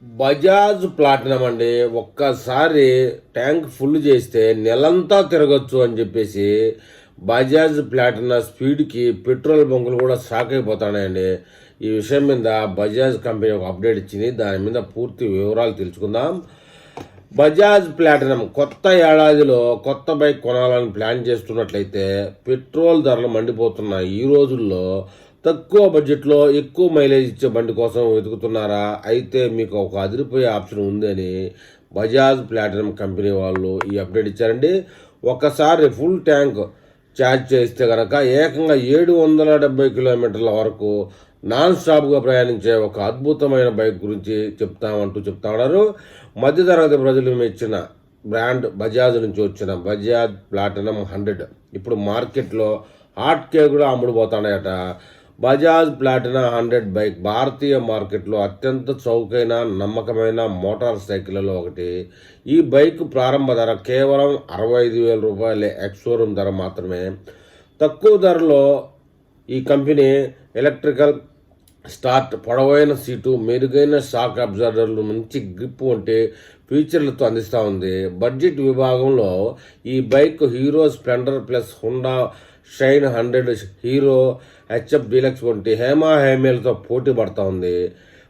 Bajaj platinum అండి. ఒక్కసారి tank full చేస్తే నెలంతా తిరగచ్చు అని చెప్పేసి బజాజ్ ప్లాటినా స్పీడ్కి పెట్రోల్ బంకులు కూడా షాక్ అయిపోతున్నాయండి. ఈ విషయం మీద బజాజ్ కంపెనీ ఒక అప్డేట్ ఇచ్చింది. దాని మీద పూర్తి వివరాలు తెలుసుకుందాం. బజాజ్ ప్లాటినం కొత్త ఏడాదిలో కొత్త బైక్ కొనాలని ప్లాన్ చేస్తున్నట్లయితే పెట్రోల్ ధరలు మండిపోతున్నాయి. ఈ రోజుల్లో తక్కువ బడ్జెట్లో ఎక్కువ మైలేజ్ ఇచ్చే బండి కోసం వెతుకుతున్నారా? అయితే మీకు ఒక అదిరిపోయే ఆప్షన్ ఉందని బజాజ్ ప్లాటినం కంపెనీ వాళ్ళు ఈ అప్డేట్ ఇచ్చారండి. ఒకసారి ఫుల్ ట్యాంక్ ఛార్జ్ చేస్తే కనుక ఏకంగా 770 కిలోమీటర్ల వరకు నాన్ స్టాప్గా ప్రయాణించే ఒక అద్భుతమైన బైక్ గురించి చెప్తా ఉన్నారు. మధ్యతరగతి ప్రజలు మెచ్చిన బ్రాండ్ బజాజ్ నుంచి వచ్చిన బజాజ్ ప్లాటినం 100 ఇప్పుడు మార్కెట్లో హాట్ కేక్ కూడా అమ్ముడుపోతున్నాయట. బజాజ్ ప్లాటినా 100 బైక్ భారతీయ మార్కెట్లో అత్యంత చౌకైన నమ్మకమైన మోటార్ సైకిళ్లలో ఒకటి. ఈ బైక్ ప్రారంభ ధర కేవలం 65,000 రూపాయలే. ఎక్స్-షోరూమ్ ధర మాత్రమే. తక్కువ ధరలో ఈ కంపెనీ ఎలక్ట్రికల్ స్టార్ట్, పొడవైన సీటు, మెరుగైన షాక్ అబ్జర్వర్లు, మంచి గ్రిప్ వంటి ఫీచర్లతో అందిస్తూ ఉంది. బడ్జెట్ విభాగంలో ఈ bike hero Splendor plus Honda shine 100, hero HF deluxe వంటి హేమాహేమీలతో పోటీ పడుతూ ఉంది.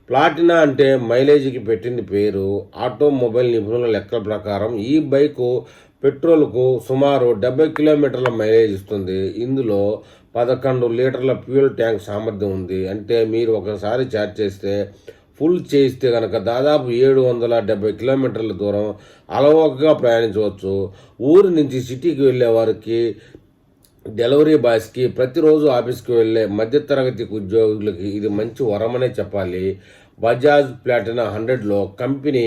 ప్లాటినా అంటే మైలేజీకి పెట్టింది పేరు. ఆటోమొబైల్ నిపుణుల లెక్కల ప్రకారం ఈ బైకు పెట్రోల్కు సుమారు 70 కిలోమీటర్ల మైలేజ్ ఇస్తుంది. ఇందులో 11 లీటర్ల ఫ్యూయల్ ట్యాంక్ సామర్థ్యం ఉంది. అంటే మీరు ఒకసారి ఛార్జ్ చేస్తే ఫుల్ చేస్తే కనుక దాదాపు 770 కిలోమీటర్ల దూరం అలవోకగా ప్రయాణించవచ్చు. ఊరి నుంచి సిటీకి వెళ్ళే వారికి, డెలివరీ బాయ్స్కి, ప్రతిరోజు ఆఫీస్కి వెళ్ళే మధ్యతరగతి ఉద్యోగులకి ఇది మంచి వరమనే చెప్పాలి. బజాజ్ ప్లాటినా 100లో కంపెనీ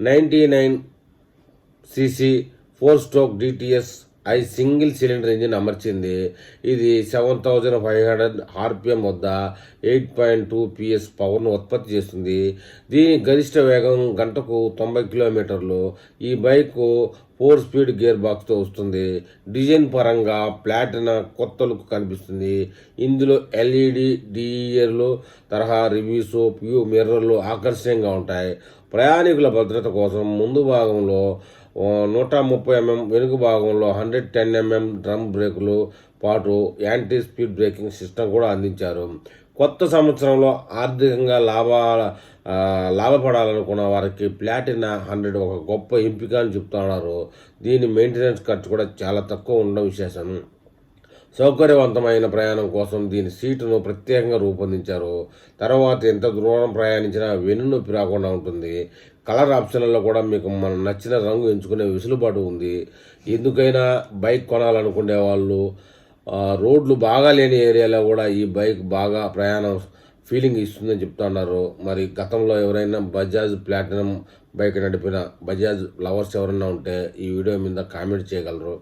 99cc 4-స్ట్రోక్ DTS i single cylinder engine అమర్చింది. ఇది 7500 RPM వద్ద 8.2 PS పవర్ను ఉత్పత్తి చేస్తుంది. దీని గరిష్ట వేగం గంటకు 90 కిలోమీటర్లు. ఈ బైకు 4 స్పీడ్ గేర్ బాక్స్తో వస్తుంది. డిజైన్ పరంగా ప్లాటినా కొత్త లుక్ కనిపిస్తుంది. ఇందులో LED DERలు తరహా రివ్యూస్, వ్యూ మిర్రర్లు ఆకర్షణీయంగా ఉంటాయి. ప్రయాణికుల భద్రత కోసం ముందు భాగంలో 130 mm, వెనుక భాగంలో 110 mm డ్రమ్ బ్రేకులు పాటు యాంటీ స్పీడ్ బ్రేకింగ్ సిస్టమ్ కూడా అందించారు. కొత్త సంవత్సరంలో ఆర్థికంగా లాభపడాలనుకున్న వారికి ప్లాటినా 100 ఒక గొప్ప ఎంపిక అని చెప్తున్నారు. దీని మెయింటెనెన్స్ ఖర్చు కూడా చాలా తక్కువ ఉండడం విశేషం. సౌకర్యవంతమైన ప్రయాణం కోసం దీని సీటును ప్రత్యేకంగా రూపొందించారు. తర్వాత ఎంత దూరం ప్రయాణించినా వెన్నునొప్పి రాకుండా ఉంటుంది. కలర్ ఆప్షన్లలో కూడా మీకు మన నచ్చిన రంగు ఎంచుకునే వెసులుబాటు ఉంది. ఎందుకైనా బైక్ కొనాలనుకునే వాళ్ళు రోడ్లు బాగా లేని ఏరియాలో కూడా ఈ బైక్ బాగా ప్రయాణం ఫీలింగ్ ఇస్తుందని చెప్తున్నారు. మరి గతంలో ఎవరైనా బజాజ్ ప్లాటినం బైక్ నడిపిన బజాజ్ లవర్స్ ఎవరైనా ఉంటే ఈ వీడియో మీద కామెంట్ చేయగలరు.